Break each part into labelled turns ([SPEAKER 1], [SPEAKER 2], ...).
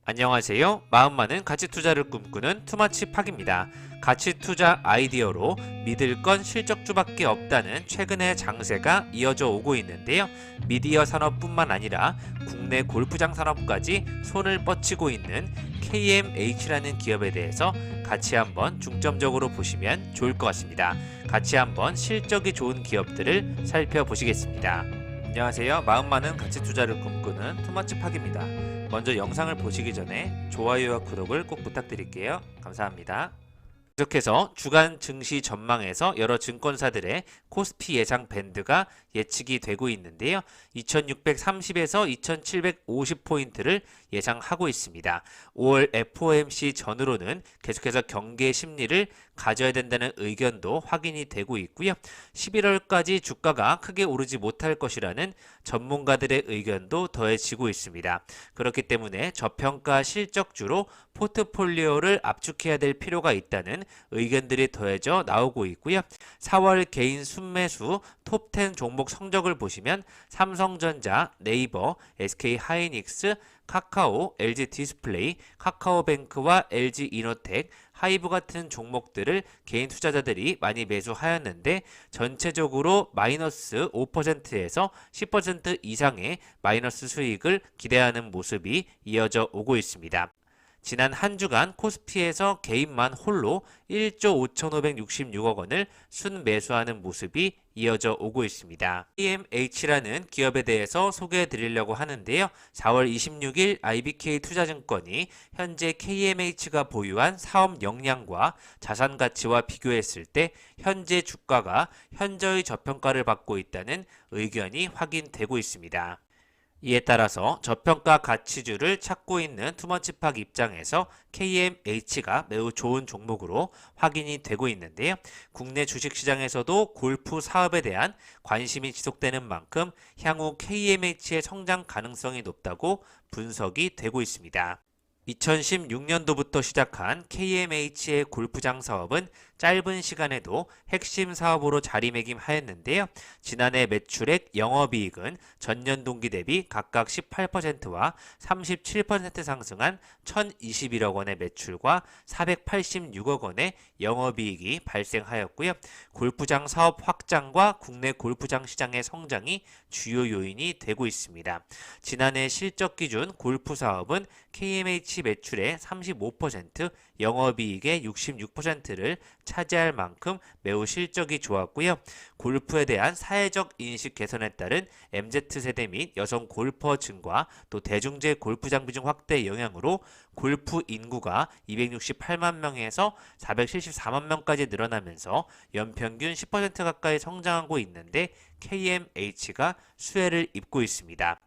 [SPEAKER 1] 안녕하세요. 마음 많은 가치 투자를 꿈꾸는 투마치 팍입니다. 가치 투자 아이디어로 믿을 건 실적주밖에 없다는 최근의 장세가 이어져 오고 있는데요. 미디어 산업뿐만 아니라 국내 골프장 산업까지 손을 뻗치고 있는 KMH라는 기업에 대해서 같이 한번 중점적으로 보시면 좋을 것 같습니다. 같이 한번 실적이 좋은 기업들을 살펴보시겠습니다. 안녕하세요. 마음 많은 가치 투자를 꿈꾸는 투마치 팍입니다. 먼저 영상을 보시기 전에 좋아요와 구독을 꼭 부탁드릴게요. 감사합니다. 계속해서 주간 증시 전망에서 여러 증권사들의 코스피 예상 밴드가 예측이 되고 있는데요. 2630에서 2750포인트를 예상하고 있습니다. 5월 FOMC 전후로는 계속해서 경계 심리를 가져야 된다는 의견도 확인이 되고 있고요. 11월까지 주가가 크게 오르지 못할 것이라는 전문가들의 의견도 더해지고 있습니다. 그렇기 때문에 저평가 실적주로 포트폴리오를 압축해야 될 필요가 있다는 의견들이 더해져 나오고 있고요. 4월 개인 순매수 톱10 종목 성적을 보시면 삼성전자, 네이버, SK하이닉스, 카카오, LG 디스플레이, 카카오뱅크와 LG 이노텍, 하이브 같은 종목들을 개인 투자자들이 많이 매수하였는데 전체적으로 마이너스 5%에서 10% 이상의 마이너스 수익을 기대하는 모습이 이어져 오고 있습니다. 지난 한 주간 코스피에서 개인만 홀로 1조 5,566억 원을 순매수하는 모습이 이어져 오고 있습니다. KMH라는 기업에 대해서 소개해 드리려고 하는데요. 4월 26일 IBK 투자증권이 현재 KMH가 보유한 사업 역량과 자산 가치와 비교했을 때 현재 주가가 현저히 저평가를 받고 있다는 의견이 확인되고 있습니다. 이에 따라서 저평가 가치주를 찾고 있는 투머치팍 입장에서 KMH가 매우 좋은 종목으로 확인이 되고 있는데요. 국내 주식시장에서도 골프 사업에 대한 관심이 지속되는 만큼 향후 KMH의 성장 가능성이 높다고 분석이 되고 있습니다. 2016년도부터 시작한 KMH의 골프장 사업은 짧은 시간에도 핵심 사업으로 자리매김하였는데요. 지난해 매출액 영업이익은 전년 동기 대비 각각 18%와 37% 상승한 1,021억 원의 매출과 486억 원의 영업이익이 발생하였고요. 골프장 사업 확장과 국내 골프장 시장의 성장이 주요 요인이 되고 있습니다. 지난해 실적 기준 골프 사업은 KMH 매출의 35%, 영업이익의 66%를 차지할 만큼 매우 실적이 좋았고요. 골프에 대한 사회적 인식 개선에 따른 MZ세대 및 여성 골퍼 증가, 또 대중제 골프장 비중 확대 영향으로 골프 인구가 268만 명에서 474만 명까지 늘어나면서 연평균 10% 가까이 성장하고 있는데 KMH가 수혜를 입고 있습니다.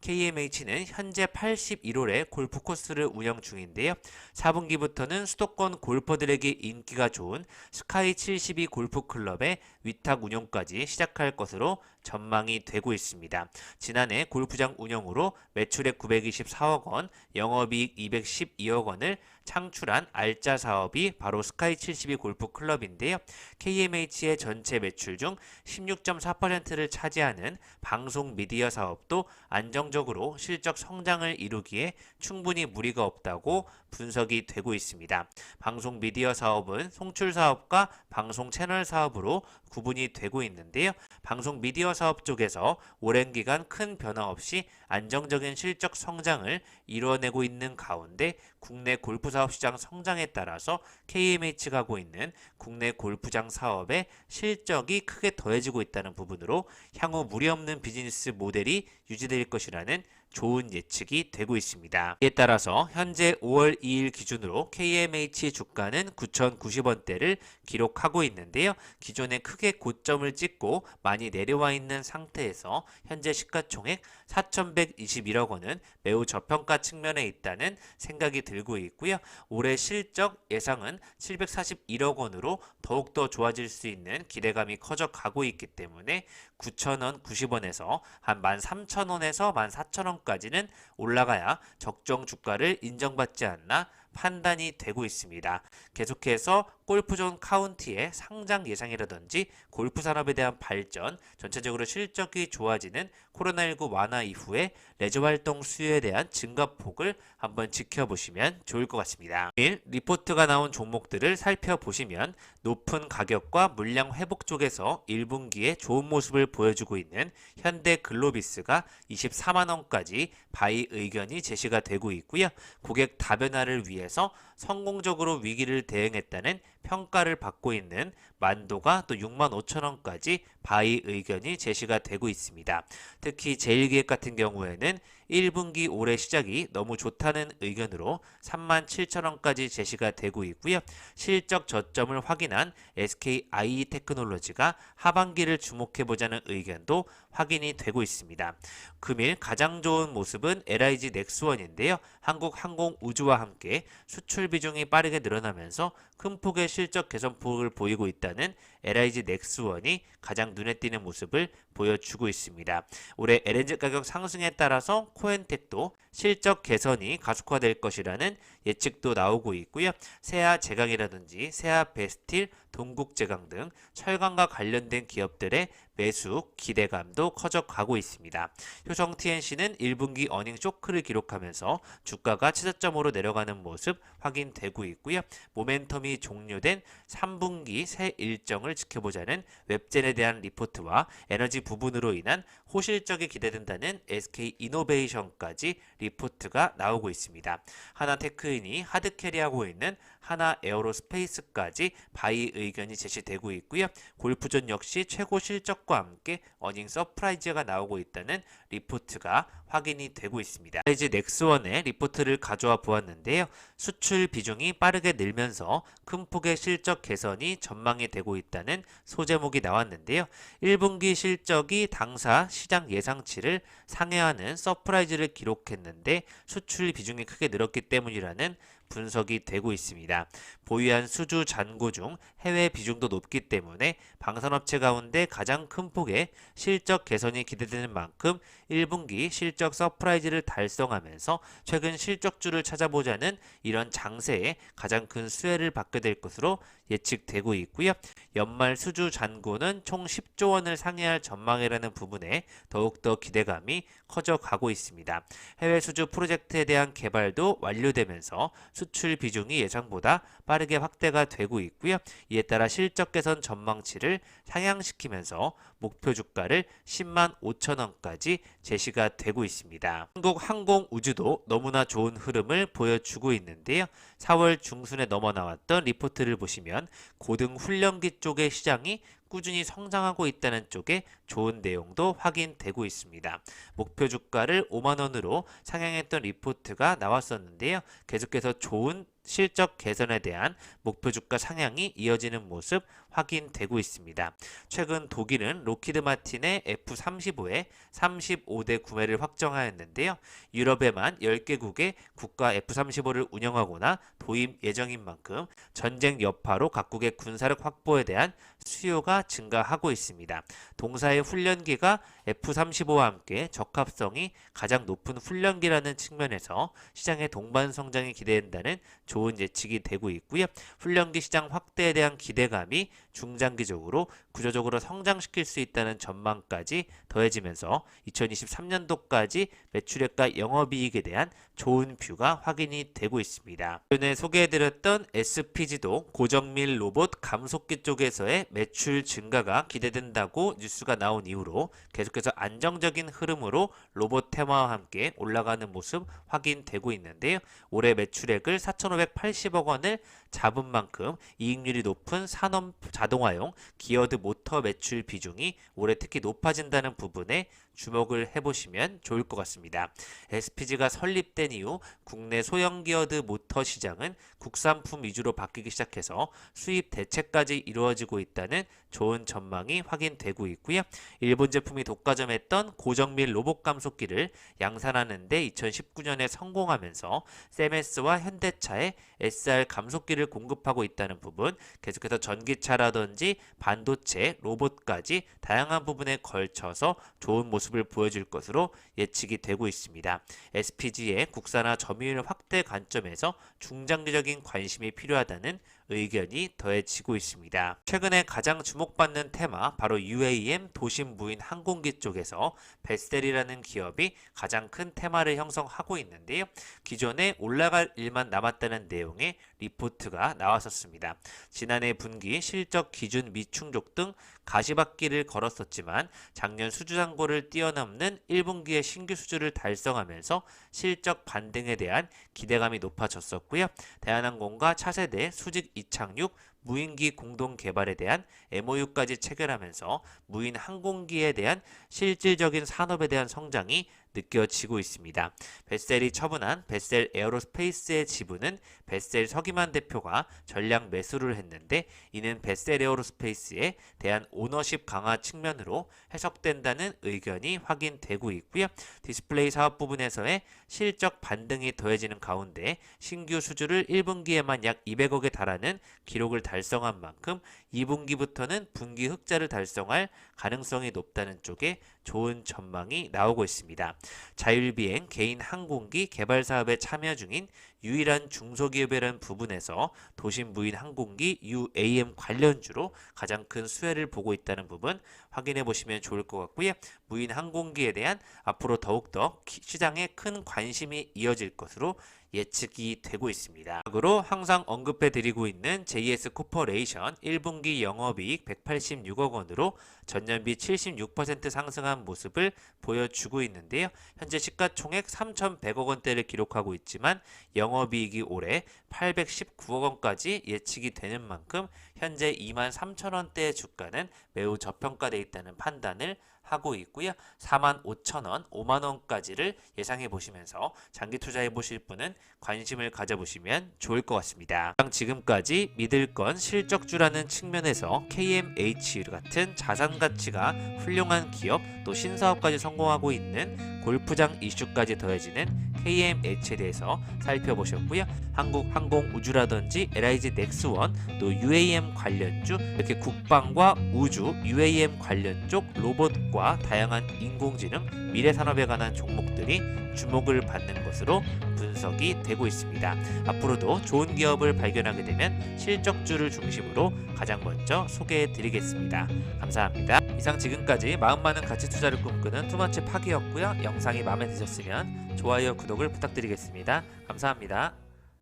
[SPEAKER 1] KMH는 현재 81홀의 골프 코스를 운영 중인데요. 4분기부터는 수도권 골퍼들에게 인기가 좋은 스카이 72 골프 클럽의 위탁 운영까지 시작할 것으로 전망이 되고 있습니다. 지난해 골프장 운영으로 매출액 924억 원, 영업이익 212억 원을 창출한 알짜 사업이 바로 스카이 72 골프 클럽인데요. KMH의 전체 매출 중 16.4%를 차지하는 방송 미디어 사업도 안정적으로 실적 성장을 이루기에 충분히 무리가 없다고 분석이 되고 있습니다. 방송 미디어 사업은 송출 사업과 방송 채널 사업으로 구분이 되고 있는데요. 방송 미디어 사업 쪽에서 오랜 기간 큰 변화 없이 안정적인 실적 성장을 이루어내고 있는 가운데 국내 골프 사업 시장 성장에 따라서 KMH가 하고 있는 국내 골프장 사업의 실적이 크게 더해지고 있다는 부분으로 향후 무리 없는 비즈니스 모델이 유지될 것이라는 좋은 예측이 되고 있습니다. 이에 따라서 현재 5월 2일 기준으로 KMH 주가는 9,090원대를 기록하고 있는데요. 기존에 크게 고점을 찍고 많이 내려와 있는 상태에서 현재 시가총액 4,121억 원은 매우 저평가 측면에 있다는 생각이 들고 있고요. 올해 실적 예상은 741억 원으로 더욱더 좋아질 수 있는 기대감이 커져 가고 있기 때문에 9,000원, 90원에서 한 13,000원에서 14,000원까지는 올라가야 적정 주가를 인정받지 않나 판단이 되고 있습니다. 계속해서 골프존 카운티의 상장 예상이라든지 골프 산업에 대한 발전, 전체적으로 실적이 좋아지는 코로나19 완화 이후에 레저 활동 수요에 대한 증가폭을 한번 지켜보시면 좋을 것 같습니다. 리포트가 나온 종목들을 살펴보시면 높은 가격과 물량 회복 쪽에서 1분기에 좋은 모습을 보여주고 있는 현대글로비스가 24만원까지 바이 의견이 제시가 되고 있고요. 고객 다변화를 위해서 성공적으로 위기를 대응했다는 평가를 받고 있는 만도가 또 6만 5천원까지 바이 의견이 제시가 되고 있습니다. 특히 제일기획 같은 경우에는 1분기 올해 시작이 너무 좋다는 의견으로 3만 7천원까지 제시가 되고 있고요. 실적 저점을 확인한 SKIE 테크놀로지가 하반기를 주목해보자는 의견도 확인이 되고 있습니다. 금일 가장 좋은 모습은 LIG 넥스원인데요. 한국항공우주와 함께 수출 비중이 빠르게 늘어나면서 큰 폭의 실적 개선폭을 보이고 있다는 LIG 넥스원이 가장 눈에 띄는 모습을 보여주고 있습니다. 올해 LNG 가격 상승에 따라서 코엔텍도 실적 개선이 가속화될 것이라는 예측도 나오고 있고요. 세아 제강이라든지 세아 베스틸, 동국제강 등 철강과 관련된 기업들의 매수 기대감도 커져가고 있습니다. 효성 TNC는 1분기 어닝 쇼크를 기록하면서 주가가 최저점으로 내려가는 모습 확인되고 있고요. 모멘텀이 종료된 3분기 새 일정을 지켜보자는 웹젠에 대한 리포트와 에너지 부분으로 인한 호실적이 기대된다는 SK이노베이션까지 리포트가 나오고 있습니다. 하나테크인이 하드캐리하고 있는 하나에어로스페이스까지 바이 의견이 제시되고 있고요. 골프존 역시 최고 실적과 함께 어닝 서프라이즈가 나오고 있다는 리포트가 확인이 되고 있습니다. LG 넥스원의 리포트를 가져와 보았는데요. 수출 비중이 빠르게 늘면서 큰 폭의 실적 개선이 전망이 되고 있다는 소제목이 나왔는데요. 1분기 실적이 당사 시장 예상치를 상회하는 서프라이즈를 기록했는데 수출 비중이 크게 늘었기 때문이라는 분석이 되고 있습니다. 보유한 수주 잔고 중 해외 비중도 높기 때문에 방산업체 가운데 가장 큰 폭의 실적 개선이 기대되는 만큼 1분기 실적 서프라이즈를 달성하면서 최근 실적주를 찾아보자는 이런 장세에 가장 큰 수혜를 받게 될 것으로 예측되고 있고요. 연말 수주 잔고는 총 10조 원을 상회할 전망이라는 부분에 더욱더 기대감이 커져가고 있습니다. 해외 수주 프로젝트에 대한 개발도 완료되면서 수출 비중이 예상보다 빠르게 확대가 되고 있고요. 이에 따라 실적 개선 전망치를 상향시키면서 목표 주가를 10만 5천 원까지 제시가 되고 있습니다. 한국항공우주도 너무나 좋은 흐름을 보여주고 있는데요. 4월 중순에 넘어 나왔던 리포트를 보시면 고등 훈련기 쪽의 시장이 꾸준히 성장하고 있다는 쪽에 좋은 내용도 확인되고 있습니다. 목표 주가를 5만 원으로 상향했던 리포트가 나왔었는데요. 계속해서 좋은 실적 개선에 대한 목표 주가 상향이 이어지는 모습 확인되고 있습니다. 최근 독일은 로키드 마틴의 F-35의 35대 구매를 확정하였는데요. 유럽에만 10개국의 국가 F-35를 운영하거나 도입 예정인 만큼 전쟁 여파로 각국의 군사력 확보에 대한 수요가 증가하고 있습니다. 동사의 훈련기가 F-35와 함께 적합성이 가장 높은 훈련기라는 측면에서 시장의 동반 성장이 기대된다는 좋은 예측이 되고 있고요. 훈련기 시장 확대에 대한 기대감이 중장기적으로 구조적으로 성장시킬 수 있다는 전망까지 더해지면서 2023년도까지 매출액과 영업이익에 대한 좋은 뷰가 확인이 되고 있습니다. 전에 소개해드렸던 SPG도 고정밀 로봇 감속기 쪽에서의 매출 증가가 기대된다고 뉴스가 나온 이후로 계속해서 안정적인 흐름으로 로봇 테마와 함께 올라가는 모습 확인되고 있는데요. 올해 매출액을 4,580억 원을 잡은 만큼 이익률이 높은 산업 자동화용 기어드 모터 매출 비중이 올해 특히 높아진다는 부분에 주목을 해보시면 좋을 것 같습니다. SPG가 설립된 이후 국내 소형 기어드 모터 시장은 국산품 위주로 바뀌기 시작해서 수입 대체까지 이루어지고 있다는 좋은 전망이 확인되고 있고요. 일본 제품이 독과점했던 고정밀 로봇 감속기를 양산하는 데 2019년에 성공하면서 세메스와 현대차의 SR 감속기를 항공기를 공급하고 있다는 부분, 계속해서 전기차라든지 반도체, 로봇까지 다양한 부분에 걸쳐서 좋은 모습을 보여줄 것으로 예측이 되고 있습니다. SPG의 국산화 점유율 확대 관점에서 중장기적인 관심이 필요하다는 의견이 더해지고 있습니다. 최근에 가장 주목받는 테마, 바로 UAM 도심 무인 항공기 쪽에서 베셀이라는 기업이 가장 큰 테마를 형성하고 있는데요. 기존에 올라갈 일만 남았다는 내용의 리포트가 나왔었습니다. 지난해 분기 실적 기준 미충족 등 가시밭길을 걸었었지만 작년 수주잔고를 뛰어넘는 1분기의 신규 수주를 달성하면서 실적 반등에 대한 기대감이 높아졌었고요. 대한항공과 차세대 수직 이착륙 무인기 공동 개발에 대한 MOU까지 체결하면서 무인 항공기에 대한 실질적인 산업에 대한 성장이 느껴지고 있습니다. 베셀이 처분한 베셀 에어로스페이스의 지분은 베셀 서기만 대표가 전량 매수를 했는데, 이는 베셀 에어로스페이스에 대한 오너십 강화 측면으로 해석된다는 의견이 확인되고 있고요. 디스플레이 사업 부분에서의 실적 반등이 더해지는 가운데 신규 수주를 1분기에만 약 200억에 달하는 기록을 달성한 만큼 2분기부터는 분기 흑자를 달성할 가능성이 높다는 쪽에 좋은 전망이 나오고 있습니다. 자율비행 개인 항공기 개발 사업에 참여 중인 유일한 중소기업이라는 부분에서 도심 무인 항공기 UAM 관련주로 가장 큰 수혜를 보고 있다는 부분 확인해 보시면 좋을 것 같고요. 무인 항공기에 대한 앞으로 더욱더 시장에 큰 관심이 이어질 것으로 예측이 되고 있습니다. 마지막으로 항상 언급해 드리고 있는 JS 코퍼레이션 1분기 영업이익 186억 원으로 전년비 76% 상승한 모습을 보여주고 있는데요. 현재 시가총액 3,100억 원대를 기록하고 있지만 영업이익이 올해 819억 원까지 예측이 되는 만큼 현재 23,000원대의 주가는 매우 저평가되어 있다는 판단을 하고 있고요. 45,000원, 5만원까지를 예상해 보시면서 장기 투자해 보실 분은 관심을 가져보시면 좋을 것 같습니다. 지금까지 믿을건 실적주라는 측면에서 KMH 같은 자산 가치가 훌륭한 기업, 또 신사업까지 성공하고 있는 골프장 이슈까지 더해지는 KMH에 대해서 살펴보셨고요. 한국항공우주라든지 LIG 넥스원, 또 UAM 관련주, 이렇게 국방과 우주, UAM 관련 쪽 로봇과 다양한 인공지능, 미래산업에 관한 종목들이 주목을 받는 것으로 분석이 되고 있습니다. 앞으로도 좋은 기업을 발견하게 되면 실적주를 중심으로 가장 먼저 소개해 드리겠습니다. 감사합니다. 이상 지금까지 마음 많은 가치 투자를 꿈꾸는 투머치 파기였고요. 영상이 마음에 드셨으면 좋아요, 구독을 부탁드리겠습니다. 감사합니다.